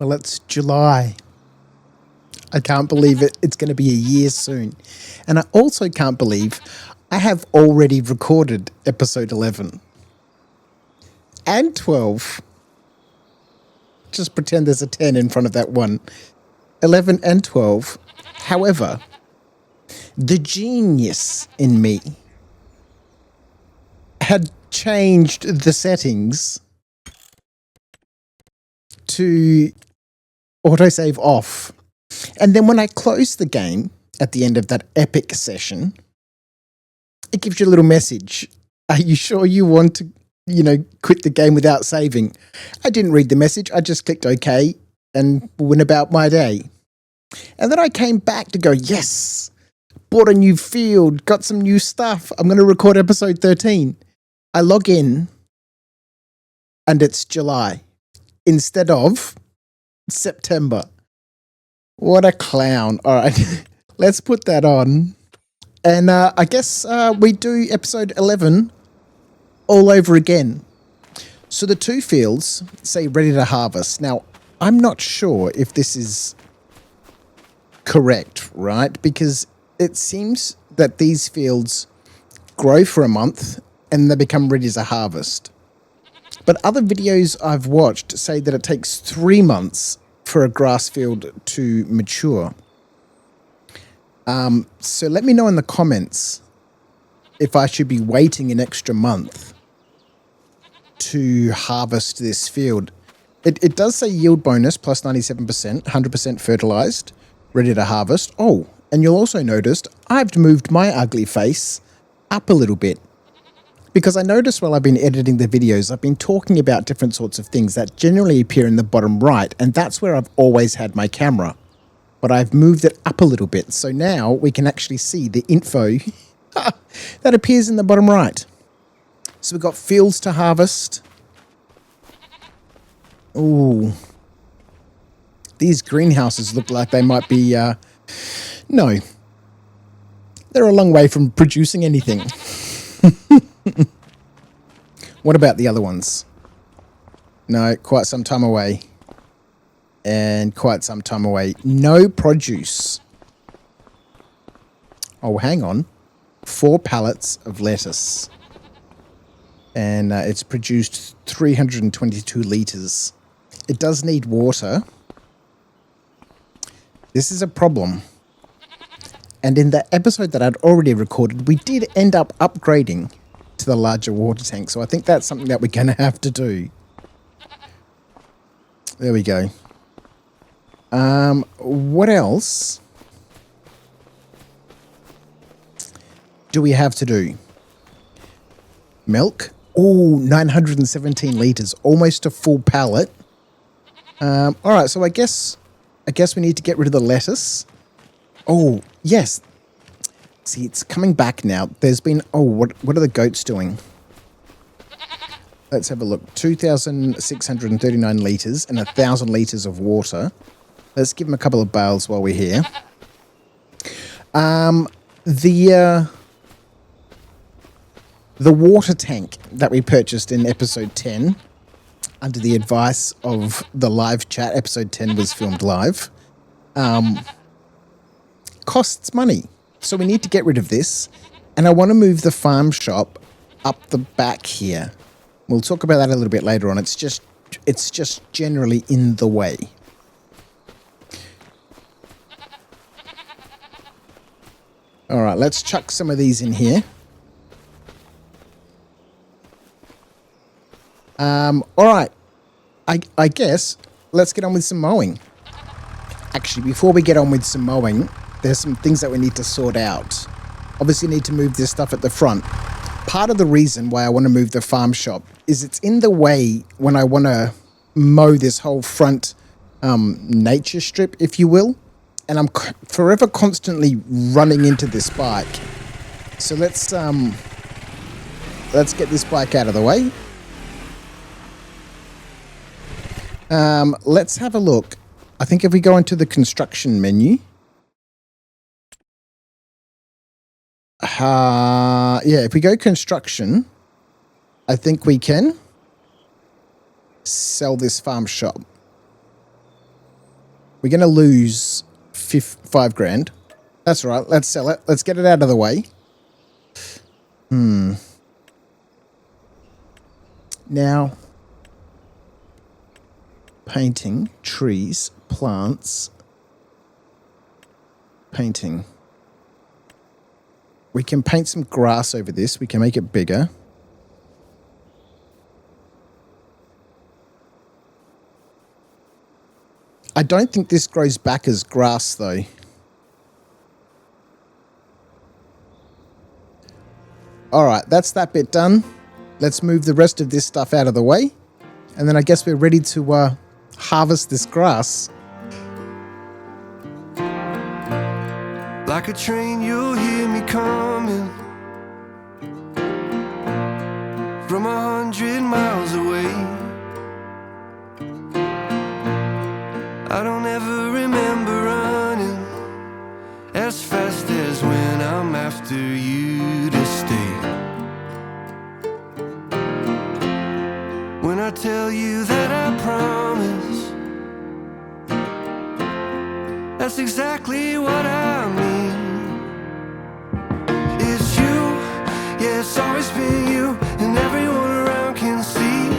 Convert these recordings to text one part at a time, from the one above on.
Well, it's July. I can't believe it. It's going to be a year soon. And I also can't believe I have already recorded episode 11 and 12. Just pretend there's a 10 in front of that one. 11 and 12. However, the genius in me had changed the settings to autosave off. And then when I close the game at the end of that epic session, it gives you a little message. Are you sure you want to, quit the game without saving? I didn't read the message. I just clicked OK and went about my day. And then I came back to go, yes, bought a new field, got some new stuff. I'm going to record episode 13. I log in and it's July instead of September. What a clown. All right, let's put that on. And I guess we do episode 11 all over again. So the two fields say ready to harvest. Now, I'm not sure if this is correct, right? Because it seems that these fields grow for a month and they become ready to harvest. But other videos I've watched say that it takes 3 months for a grass field to mature. So let me know in the comments if I should be waiting an extra month to harvest this field. It does say yield bonus plus 97%, 100% fertilized, ready to harvest. Oh, and you'll also notice I've moved my ugly face up a little bit. Because I noticed while I've been editing the videos, I've been talking about different sorts of things that generally appear in the bottom right, and that's where I've always had my camera. But I've moved it up a little bit, so now we can actually see the info that appears in the bottom right. So we've got fields to harvest. Ooh. These greenhouses look like they might be, no. They're a long way from producing anything. What about the other ones? No, quite some time away. And quite some time away. No produce. Oh, hang on. 4 pallets of lettuce. And it's produced 322 litres. It does need water. This is a problem. And in the episode that I'd already recorded, we did end up upgrading to the larger water tank. So I think that's something that we're going to have to do. There we go. What else do we have to do? Milk. Oh, 917 litres. Almost a full pallet. All right, so I guess we need to get rid of the lettuce. Oh, yes. See, it's coming back now. There's been... Oh, what are the goats doing? Let's have a look. 2,639 litres and 1,000 litres of water. Let's give them a couple of bales while we're here. The water tank that we purchased in episode 10, under the advice of the live chat, episode 10 was filmed live, costs money. So we need to get rid of this. And I want to move the farm shop up the back here. We'll talk about that a little bit later on. It's just generally in the way. All right, let's chuck some of these in here. All right. I guess let's get on with some mowing. Actually, before we get on with some mowing, there's some things that we need to sort out. Obviously, need to move this stuff at the front. Part of the reason why I want to move the farm shop is it's in the way when I want to mow this whole front nature strip, if you will. And I'm forever constantly running into this bike. So let's get this bike out of the way. Let's have a look. I think if we go into the construction menu. If we go construction, I think we can sell this farm shop. We're going to lose 5 grand. That's right. Let's sell it. Let's get it out of the way. Now, painting, trees, plants, painting. We can paint some grass over this. We can make it bigger. I don't think this grows back as grass, though. All right, that's that bit done. Let's move the rest of this stuff out of the way. And then I guess we're ready to harvest this grass. Like a train, you'll hear me coming from 100 miles away. I don't ever remember running as fast as when I'm after you to stay. When I tell you that I promise, that's exactly what I mean. It's you, yeah, it's always been you, and everyone around can see.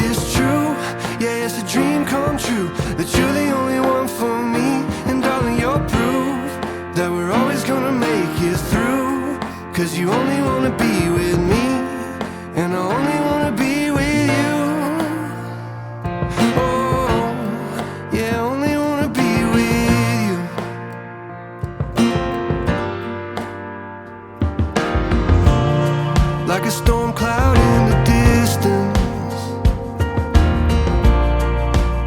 It's true, yeah, it's a dream come true, that you're the only one for me. And darling, you're proof that we're always gonna make it through. Cause you only wanna be with me, and I only wanna be with you. Oh, yeah, I only wanna be with you. Like a storm cloud in the distance,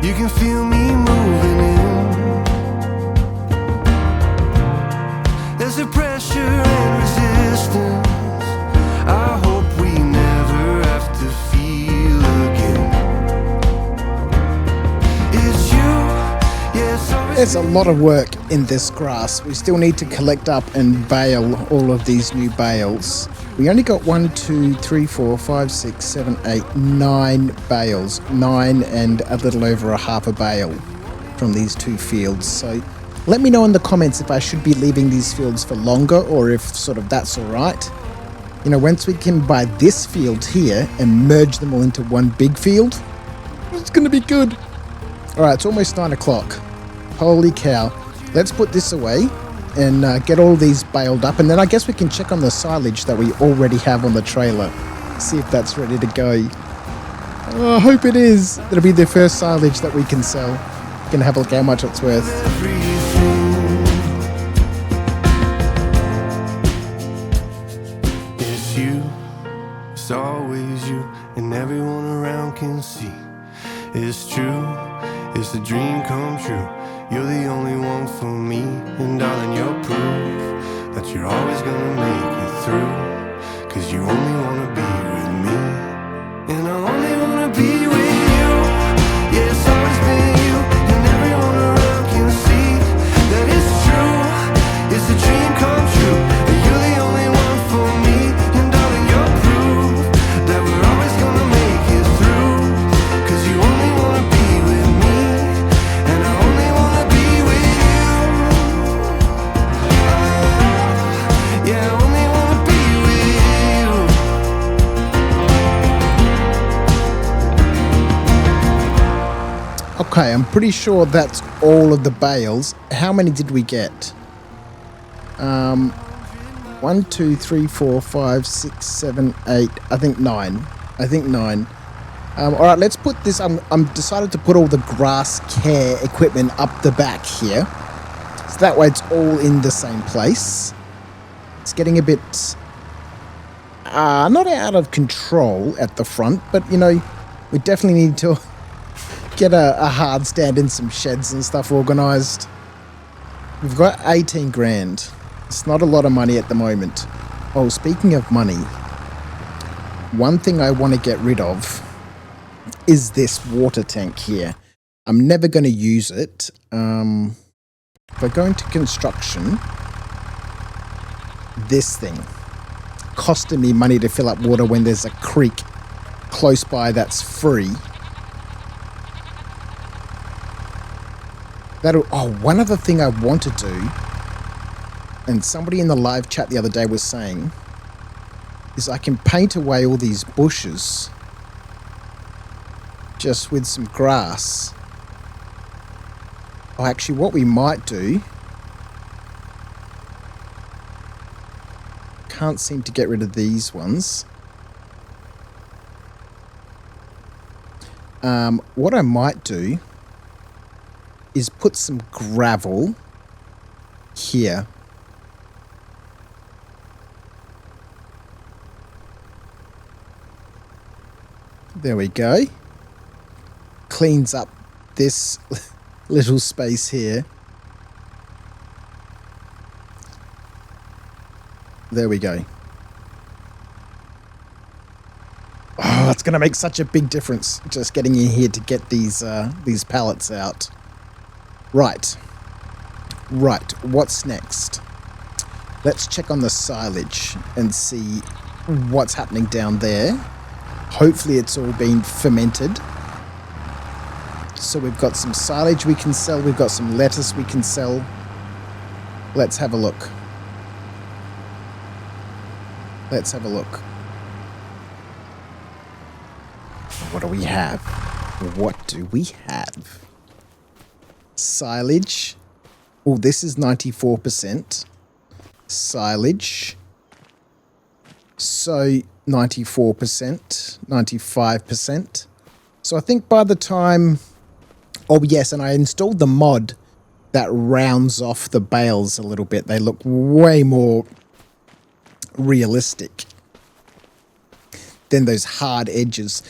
you can feel me moving in. There's a pressure and resistance I hope we never have to feel again. It's you, yeah, it's always There's a lot of work in this grass. We still need to collect up and bale all of these new bales. We only got 1, 2, 3, 4, 5, 6, 7, 8, 9 bales. 9 and a little over a half a bale from these 2 fields. So let me know in the comments if I should be leaving these fields for longer or if sort of that's all right. You know, once we can buy this field here and merge them all into one big field, it's going to be good. All right, it's almost 9 o'clock. Holy cow. Let's put this away and get all these baled up. And then I guess we can check on the silage that we already have on the trailer. See if that's ready to go. Oh, I hope it is. That'll be the first silage that we can sell. Gonna have a look how much it's worth. It's you, it's always you, and everyone around can see. It's true, it's a dream come true. You're the only one for me, and darling, you're proof that you're always gonna make it through. Cause you only wanna be with me, and I only wanna be with you. Yeah, it's always been you, and everyone around can see that it's true, it's a dream come true. And you're the only one for me, and darling, you're proof that we're always gonna make it through. Cause you only wanna be with me, and I only wanna be with you. Oh, yeah, I only wanna be with you. Okay, I'm pretty sure that's all of the bales. How many did we get? 1, 2, 3, 4, 5, 6, 7, 8. I think 9. All right, let's put this. I'm decided to put all the grass care equipment up the back here, so that way it's all in the same place. It's getting a bit not out of control at the front, but you know, we definitely need to get a hard stand and some sheds and stuff organised. We've got 18 grand. It's not a lot of money at the moment. Oh, speaking of money, one thing I want to get rid of is this water tank here. I'm never going to use it. If I go into construction, this thing costing me money to fill up water when there's a creek close by that's free. One other thing I want to do, and somebody in the live chat the other day was saying, is I can paint away all these bushes just with some grass. Oh, actually, what we might do, can't seem to get rid of these ones. What I might do is put some gravel here. There we go. Cleans up this little space here. There we go. Oh, it's going to make such a big difference just getting in here to get these pallets out. Right. What's next? Let's check on the silage and see what's happening down there. Hopefully it's all been fermented. So we've got some silage we can sell. We've got some lettuce we can sell. Let's have a look. What do we have? Silage. Oh, this is 94%. Silage. So 94%, 95%. So I think by the time... Oh, yes, and I installed the mod that rounds off the bales a little bit. They look way more realistic than those hard edges.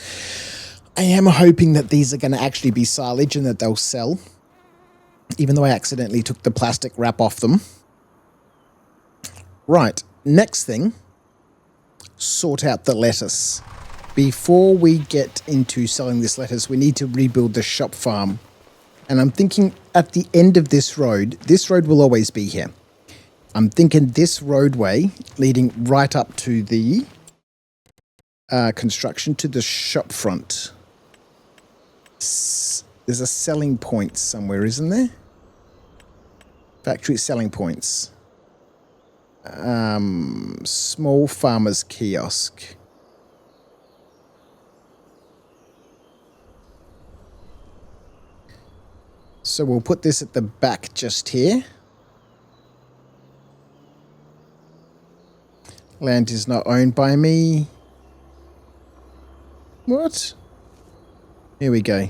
I am hoping that these are going to actually be silage and that they'll sell, even though I accidentally took the plastic wrap off them. Right, next thing, sort out the lettuce. Before we get into selling this lettuce, we need to rebuild the shop farm. And I'm thinking at the end of this road will always be here. I'm thinking this roadway leading right up to the construction to the shop front. There's a selling point somewhere, isn't there? Factory selling points. Small farmer's kiosk. So we'll put this at the back just here. Land is not owned by me. What? Here we go.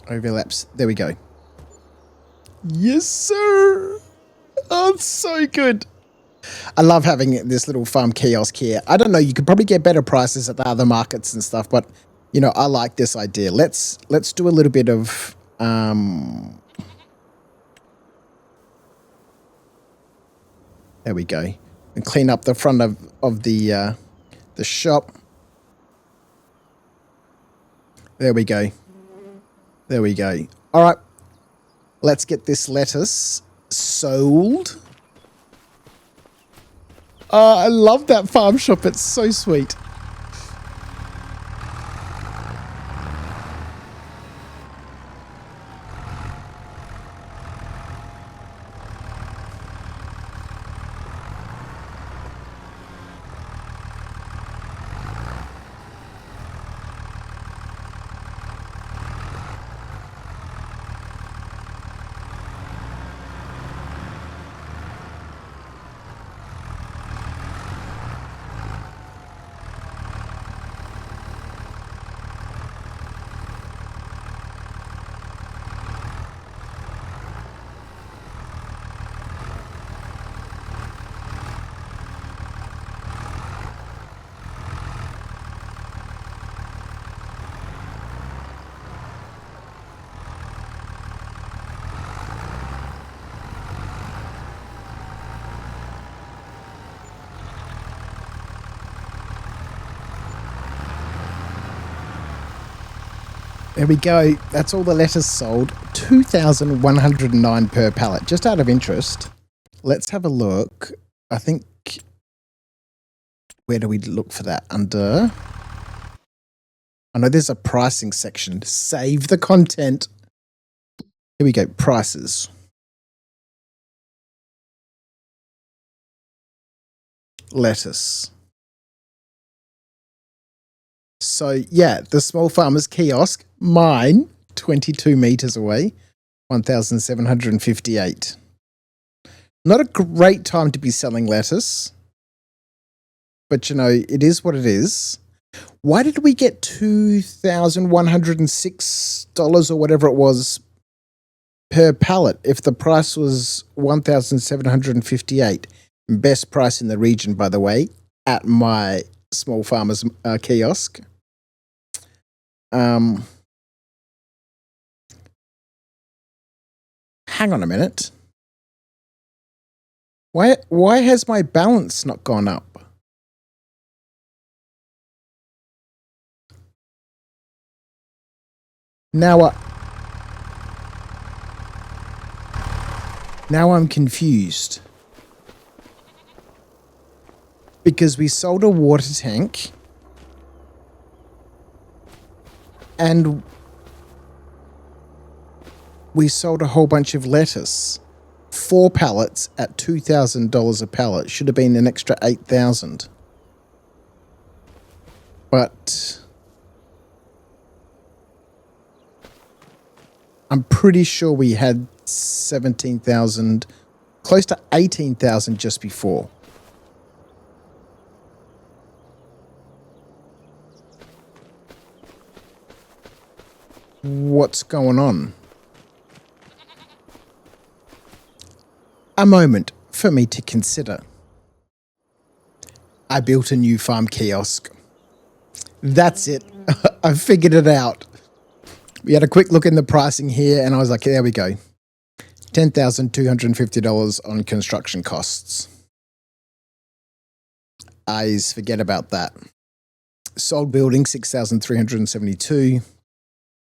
Overlaps. There we go. Yes, sir. Oh, it's so good. I love having this little farm kiosk here. I don't know. You could probably get better prices at the other markets and stuff, but you know, I like this idea. Let's do a little bit of there we go. And clean up the front of the shop. There we go. There we go. All right. Let's get this lettuce sold. I love that farm shop. It's so sweet. There we go. That's all the lettuce sold. 2,109 per pallet. Just out of interest, let's have a look. I think, where do we look for that? Under I know there's a pricing section. Save the content. Here we go. Prices. Lettuce. So yeah, the small farmer's kiosk, mine, 22 meters away, 1,758. Not a great time to be selling lettuce, but you know, it is what it is. Why did we get $2,106 or whatever it was per pallet if the price was 1,758? Best price in the region, by the way, at my small farmer's kiosk. Hang on a minute. Why has my balance not gone up? Now I'm confused. Because we sold a water tank and we sold a whole bunch of lettuce. 4 pallets at $2,000 a pallet. Should have been an extra $8,000. But I'm pretty sure we had 17,000, close to 18,000 just before. What's going on? A moment for me to consider. I built a new farm kiosk. That's it. I figured it out. We had a quick look in the pricing here and I was like, there we go. $10,250 on construction costs. Eyes, forget about that. Sold building, 6,372.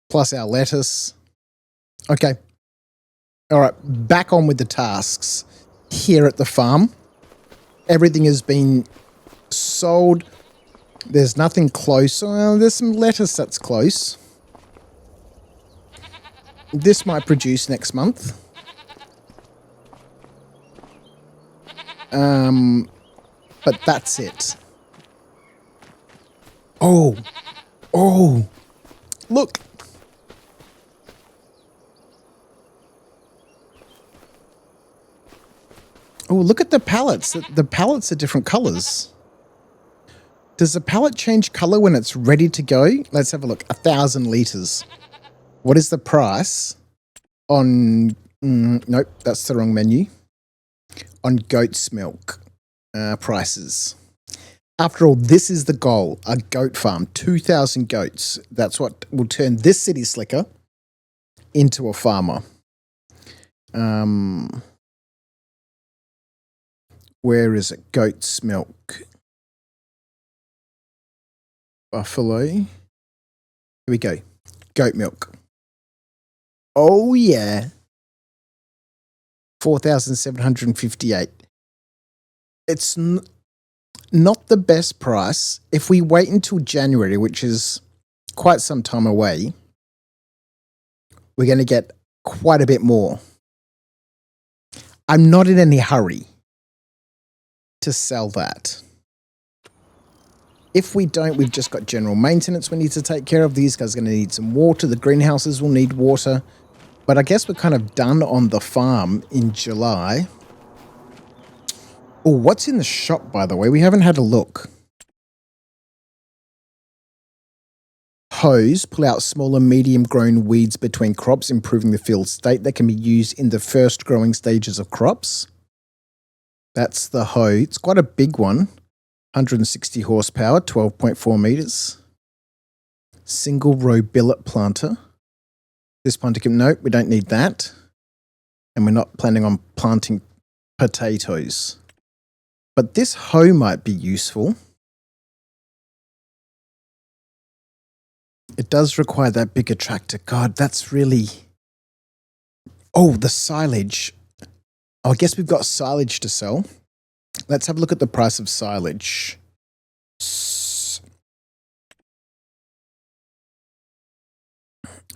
Plus our lettuce. Okay. All right, back on with the tasks here at the farm. Everything has been sold. There's nothing close. Well, there's some lettuce that's close. This might produce next month. But that's it. Oh, look. Oh, look at the pallets. The pallets are different colors. Does the pallet change color when it's ready to go? Let's have a look. 1,000 liters. What is the price on... nope, that's the wrong menu. On goat's milk prices. After all, this is the goal. A goat farm. 2,000 goats. That's what will turn this city slicker into a farmer. Where is it? Goat's milk. Buffalo. Here we go. Goat milk. Oh, yeah. 4,758. It's not the best price. If we wait until January, which is quite some time away, we're going to get quite a bit more. I'm not in any hurry to sell that. If we don't, we've just got general maintenance we need to take care of. These guys are going to need some water. The greenhouses will need water. But I guess we're kind of done on the farm in July. Oh, what's in the shop, by the way? We haven't had a look. Hose, pull out small and medium grown weeds between crops, improving the field state that can be used in the first growing stages of crops. That's the hoe. It's quite a big one. 160 horsepower, 12.4 meters. Single row billet planter. This planter can, nope, we don't need that. And we're not planning on planting potatoes. But this hoe might be useful. It does require that bigger tractor. God, that's really... Oh, the silage. Oh, I guess we've got silage to sell. Let's have a look at the price of silage.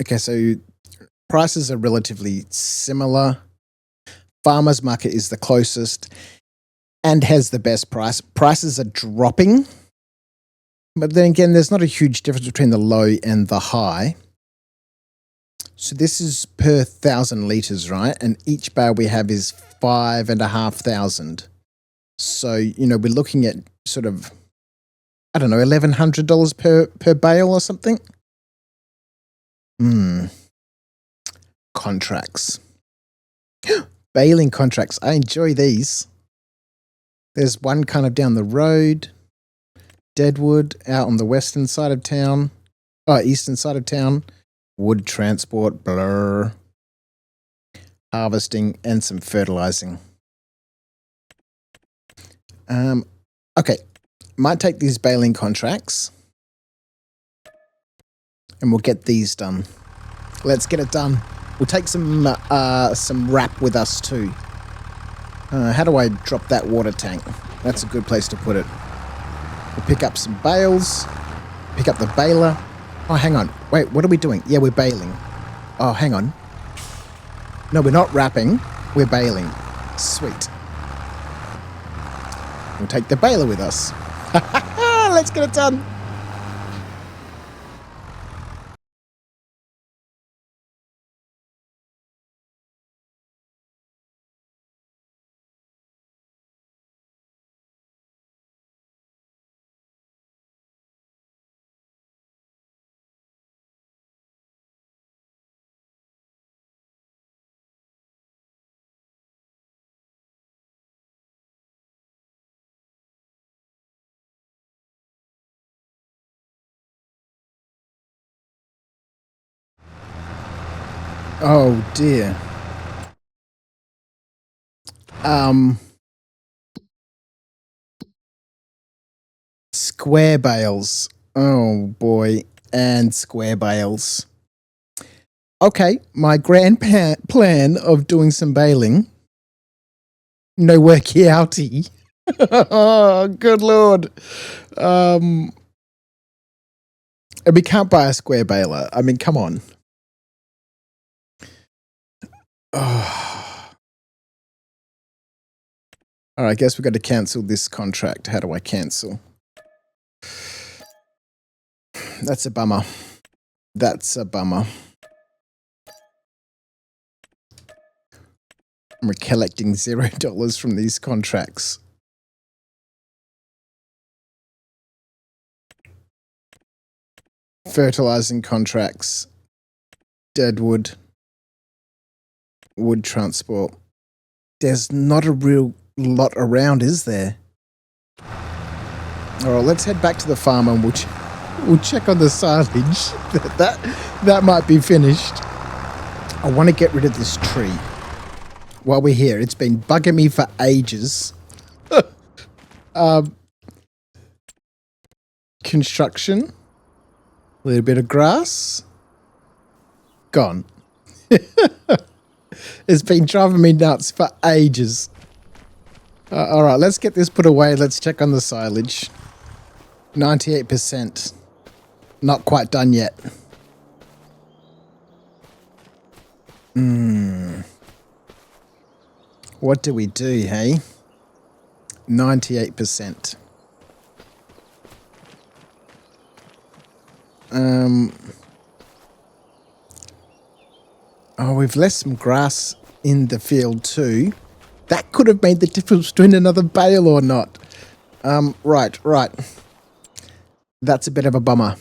Okay, so prices are relatively similar. Farmers market is the closest and has the best price. Prices are dropping, but then again, there's not a huge difference between the low and the high. So this is per 1,000 litres, right? And each bale we have is 5,500. So, we're looking at sort of, I don't know, $1,100 per bale or something. Contracts. Baling contracts. I enjoy these. There's one kind of down the road. Deadwood out on the western side of town. Eastern side of town. Wood transport, blur. Harvesting and some fertilizing. Okay. Might take these baling contracts. And we'll get these done. Let's get it done. We'll take some wrap with us too. How do I drop that water tank? That's a good place to put it. We'll pick up some bales. Pick up the baler. Oh, hang on. Wait, what are we doing? Yeah, we're baling. Oh, hang on. No, we're not wrapping. We're baling. Sweet. We'll take the baler with us. Let's get it done. Oh dear. Square bales. Oh boy. And square bales. Okay, my grand plan of doing some baling. No worky outy. Oh, good lord. And we can't buy a square baler. I mean, come on. Oh. All right, I guess we've got to cancel this contract. How do I cancel? That's a bummer. That's a bummer. We're collecting $0 from these contracts. Fertilizing contracts. Deadwood. Wood transport. There's not a real lot around, is there? All right, let's head back to the farm and we'll check on the silage. that might be finished. I want to get rid of this tree while we're here. It's been bugging me for ages. Construction. A little bit of grass. Gone. It's been driving me nuts for ages. All right, let's get this put away. Let's check on the silage. 98%. Not quite done yet. What do we do, hey? 98%. Oh, we've left some grass in the field too. That could have made the difference between another bale or not. Right. That's a bit of a bummer.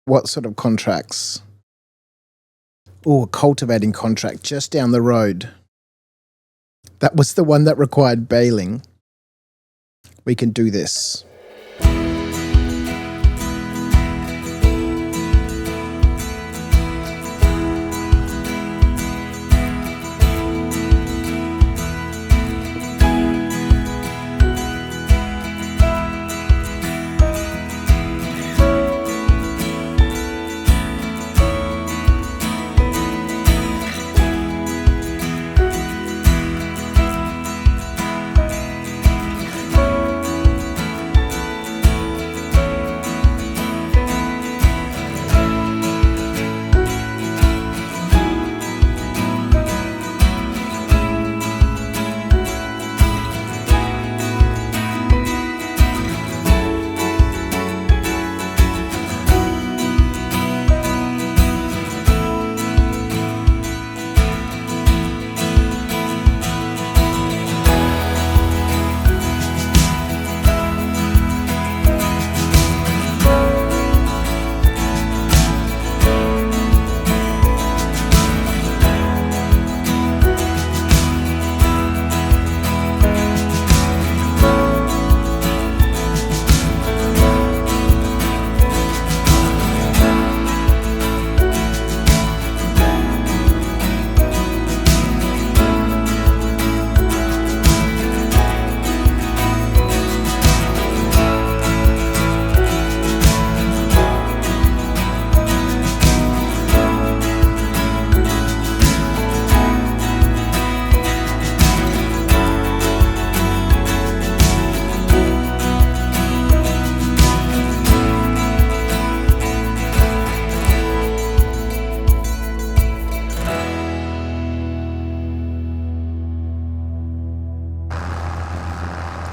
What sort of contracts? Oh, a cultivating contract just down the road. That was the one that required baling. We can do this.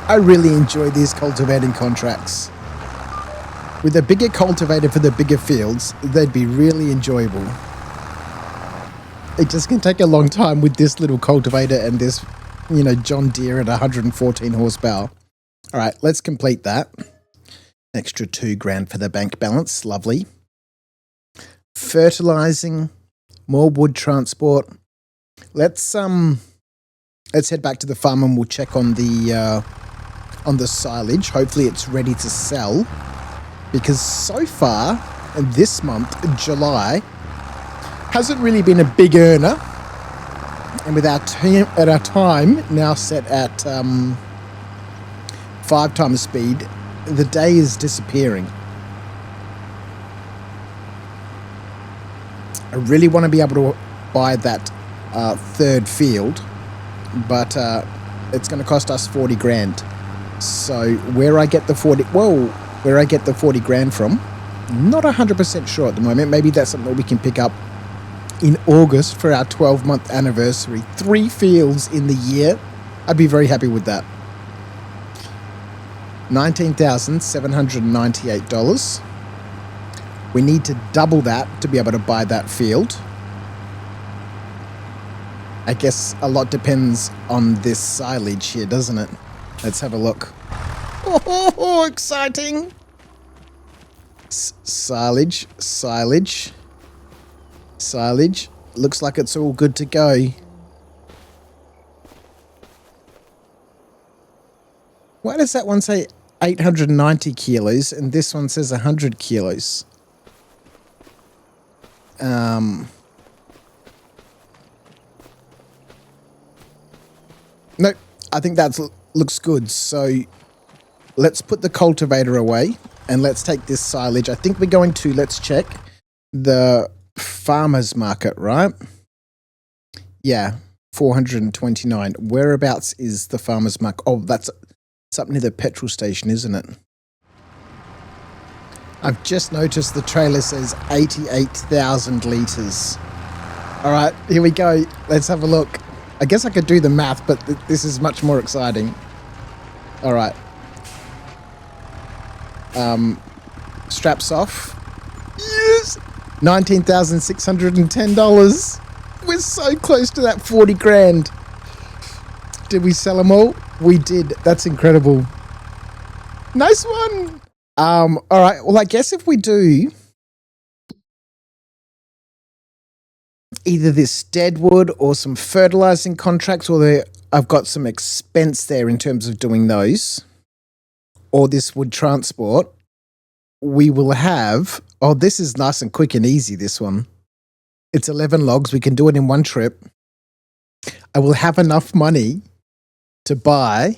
I really enjoy these cultivating contracts. With a bigger cultivator for the bigger fields, they'd be really enjoyable. It just can take a long time with this little cultivator and this, John Deere at 114 horsepower. All right, let's complete that. Extra $2,000 for the bank balance. Lovely. Fertilizing, more wood transport. Let's head back to the farm and we'll check on the silage. Hopefully it's ready to sell, because so far this month, July, hasn't really been a big earner. And with our time now set at 5 times speed, the day is disappearing. I really want to be able to buy that third field, but it's going to cost us $40,000. So where I get the 40 grand from, not 100% sure at the moment. Maybe that's something we can pick up in August for our 12-month anniversary. 3 fields in the year. I'd be very happy with that. $19,798. We need to double that to be able to buy that field. I guess a lot depends on this silage here, doesn't it? Let's have a look. Oh, exciting! Silage. Looks like it's all good to go. Why does that one say 890 kilos and this one says 100 kilos? Nope, I think that looks good. So let's put the cultivator away and let's take this silage. I think we're going to, let's check the farmer's market, right? Yeah, 429. Whereabouts is the farmer's market? Oh, that's up near the petrol station, isn't it? I've just noticed the trailer says 88,000 litres. All right, here we go. Let's have a look. I guess I could do the math, but this is much more exciting. All right. Straps off. Yes! $19,610. We're so close to that 40 grand. Did we sell them all? We did. That's incredible. Nice one. All right. Well, I guess if we do either this deadwood or some fertilizing contracts, or I've got some expense there in terms of doing those, or this wood transport, we will have, oh, this is nice and quick and easy, this one. It's 11 logs. We can do it in one trip. I will have enough money to buy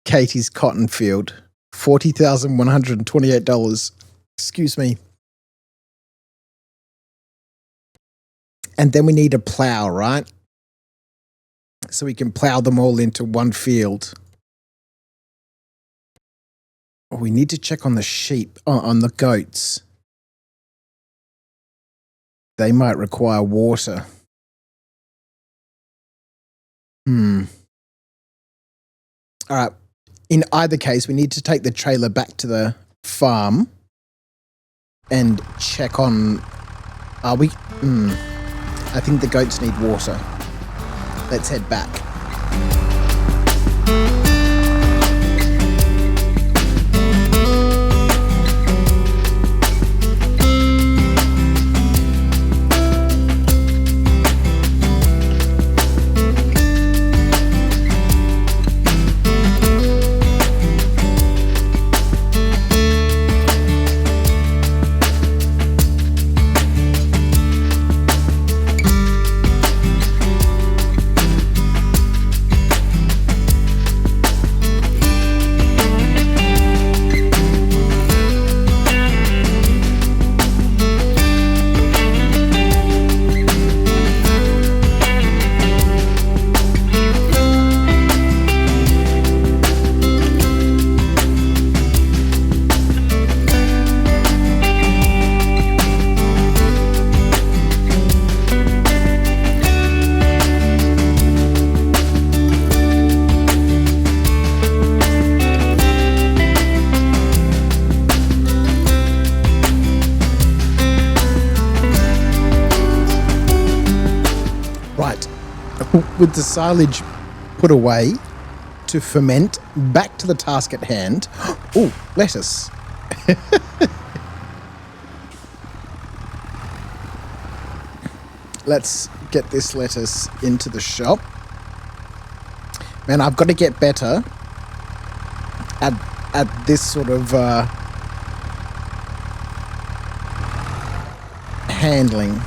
Katie's cotton field. $40,128. Excuse me. And then we need a plow, right? So we can plow them all into one field. Oh, we need to check on the sheep, on the goats. They might require water. All right. In either case, we need to take the trailer back to the farm and check on... Are we... I think the goats need water. Let's head back. with the silage put away to ferment, back to the task at hand. Oh, lettuce. Let's get this lettuce into the shop. Man, I've got to get better at this sort of handling.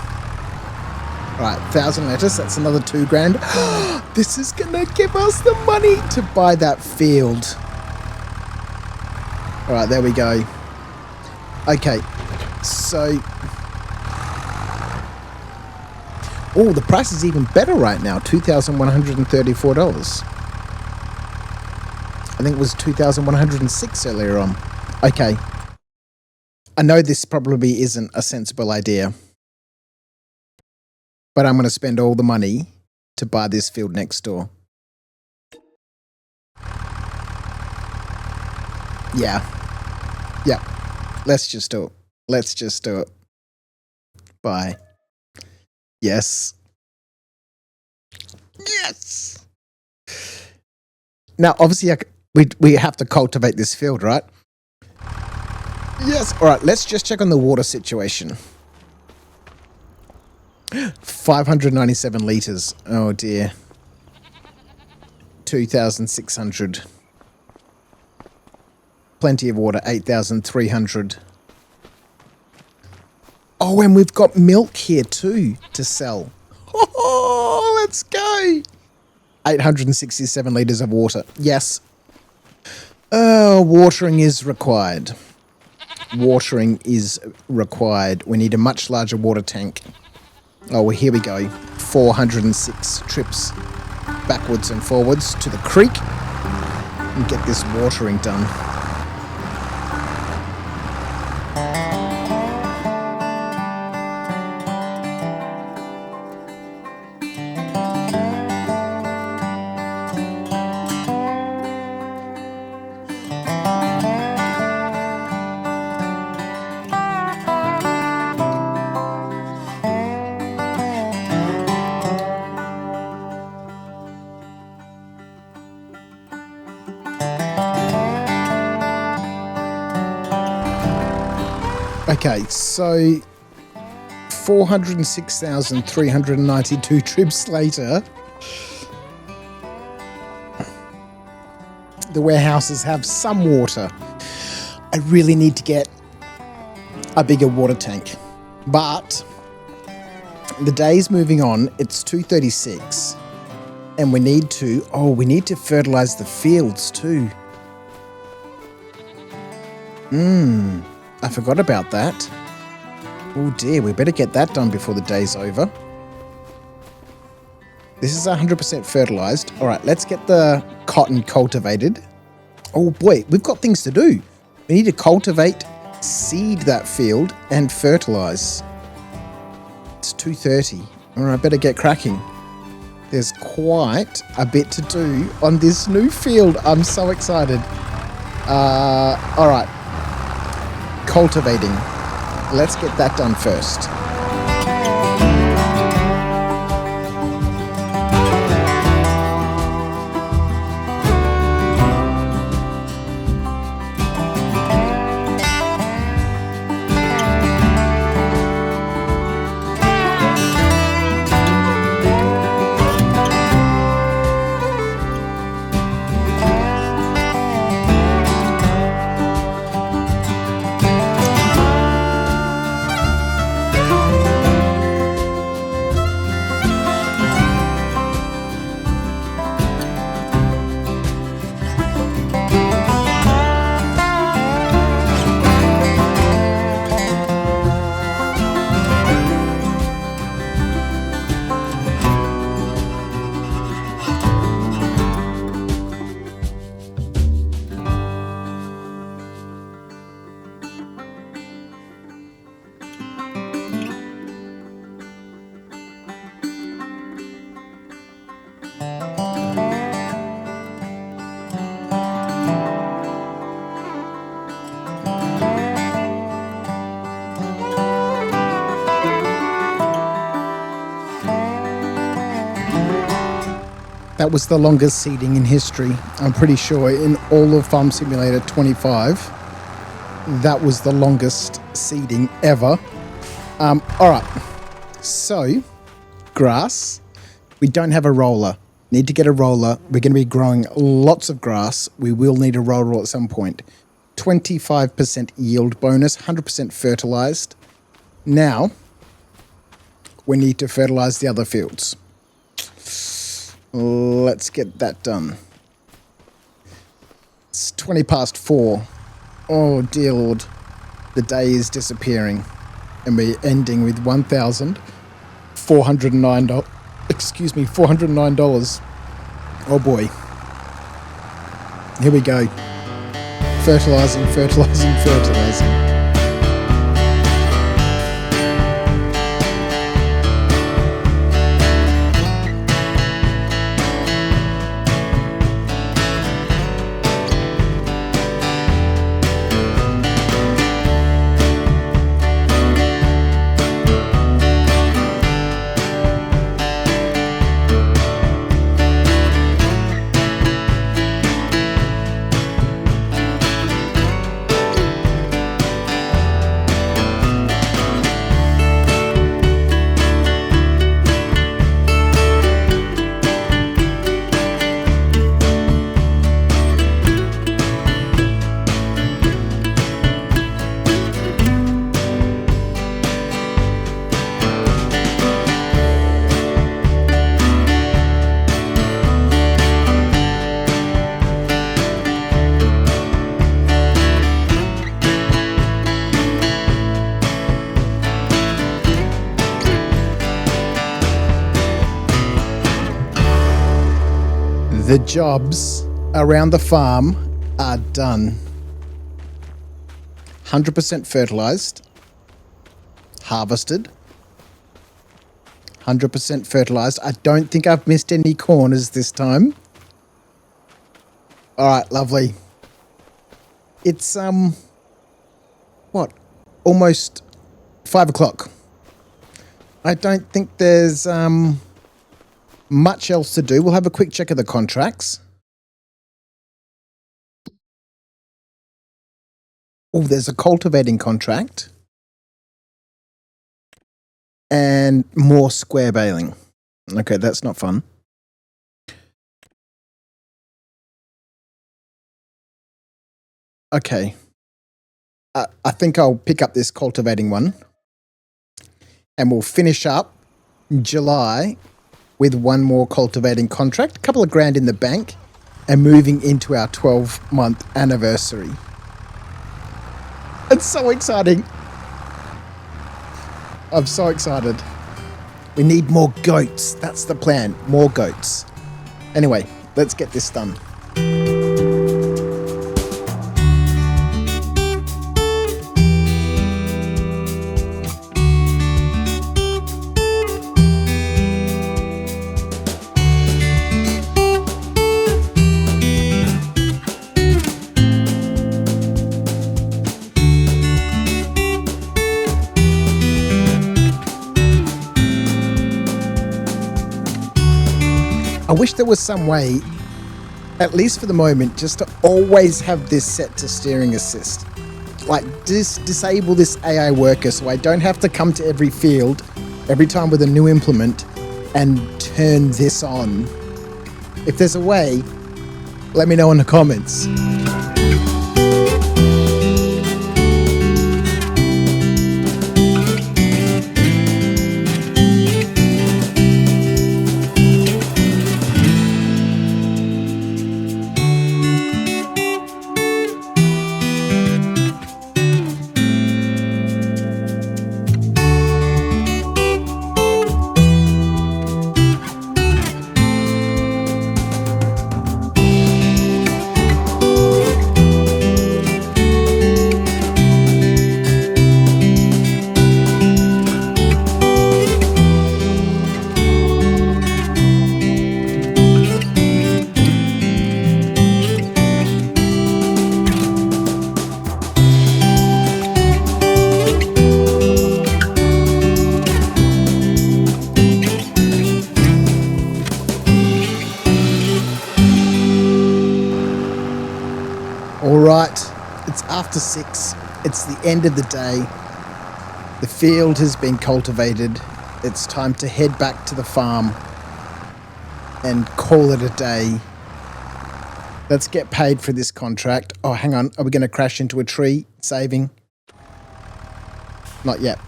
Right, 1,000 lettuce, that's another 2 grand. This is gonna give us the money to buy that field. All right, there we go. Okay, so... Oh, the price is even better right now, $2,134. I think it was 2,106 earlier on. Okay. I know this probably isn't a sensible idea, but I'm going to spend all the money to buy this field next door. Yeah. Yeah. Let's just do it. Let's just do it. Bye. Yes. Yes! Now, obviously, we have to cultivate this field, right? Yes. All right, let's just check on the water situation. 597 litres. Oh, dear. 2,600. Plenty of water. 8,300. Oh, and we've got milk here too to sell. Oh, let's go. 867 litres of water. Yes. Watering is required. Watering is required. We need a much larger water tank. Oh, well, here we go. 406 trips backwards and forwards to the creek and get this watering done. Okay, so 406,392 trips later, the warehouses have some water. I really need to get a bigger water tank, but the day's moving on. It's 2:36, and we need to fertilize the fields too. I forgot about that. Oh dear, we better get that done before the day's over. This is 100% fertilized. All right, let's get the cotton cultivated. Oh boy, we've got things to do. We need to cultivate, seed that field, and fertilize. It's 2:30. All right, better get cracking. There's quite a bit to do on this new field. I'm so excited. All right. Cultivating. Let's get that done first. That was the longest seeding in history. I'm pretty sure in all of Farm Simulator 25, that was the longest seeding ever. All right. So, grass. We don't have a roller. Need to get a roller. We're going to be growing lots of grass. We will need a roller at some point. 25% yield bonus, 100% fertilized. Now, we need to fertilize the other fields. Let's get that done. It's 20 past 4. Oh, dear Lord. The day is disappearing. And we're ending with $1,409. Excuse me, $409. Oh, boy. Here we go. Fertilizing, fertilizing, fertilizing. The jobs around the farm are done. 100% fertilized, harvested, 100% fertilized. I don't think I've missed any corners this time. All right, lovely. It's, almost 5 o'clock. I don't think there's, much else to do. We'll have a quick check of the contracts. Oh, there's a cultivating contract. And more square baling. Okay, that's not fun. Okay. I think I'll pick up this cultivating one. And we'll finish up July with one more cultivating contract, a couple of grand in the bank, and moving into our 12-month anniversary. It's so exciting. I'm so excited. We need more goats. That's the plan. More goats. Anyway, let's get this done. I wish there was some way, at least for the moment, just to always have this set to steering assist. Like, disable this AI worker so I don't have to come to every field every time with a new implement and turn this on. If there's a way, let me know in the comments. after 6. It's the end of the day. The field has been cultivated. It's time to head back to the farm and call it a day. Let's get paid for this contract. Oh, hang on. Are we going to crash into a tree? Saving? Not yet.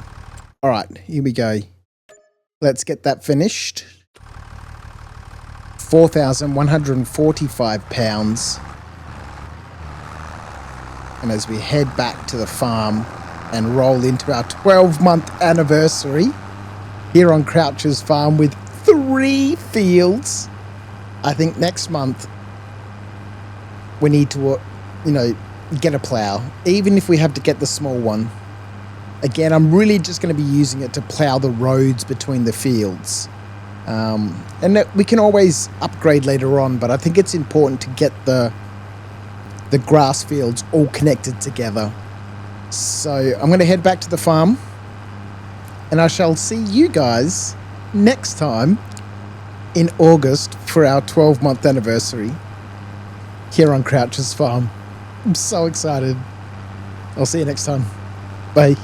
All right, here we go. Let's get that finished. £4,145. And as we head back to the farm and roll into our 12-month anniversary here on Croucher's farm with 3 fields, I think next month we need to, get a plow, even if we have to get the small one. Again, I'm really just going to be using it to plow the roads between the fields. And we can always upgrade later on, but I think it's important to get the grass fields all connected together. So I'm going to head back to the farm, and I shall see you guys next time in August for our 12-month anniversary here on Croucher's farm. I'm so excited. I'll see you next time. Bye.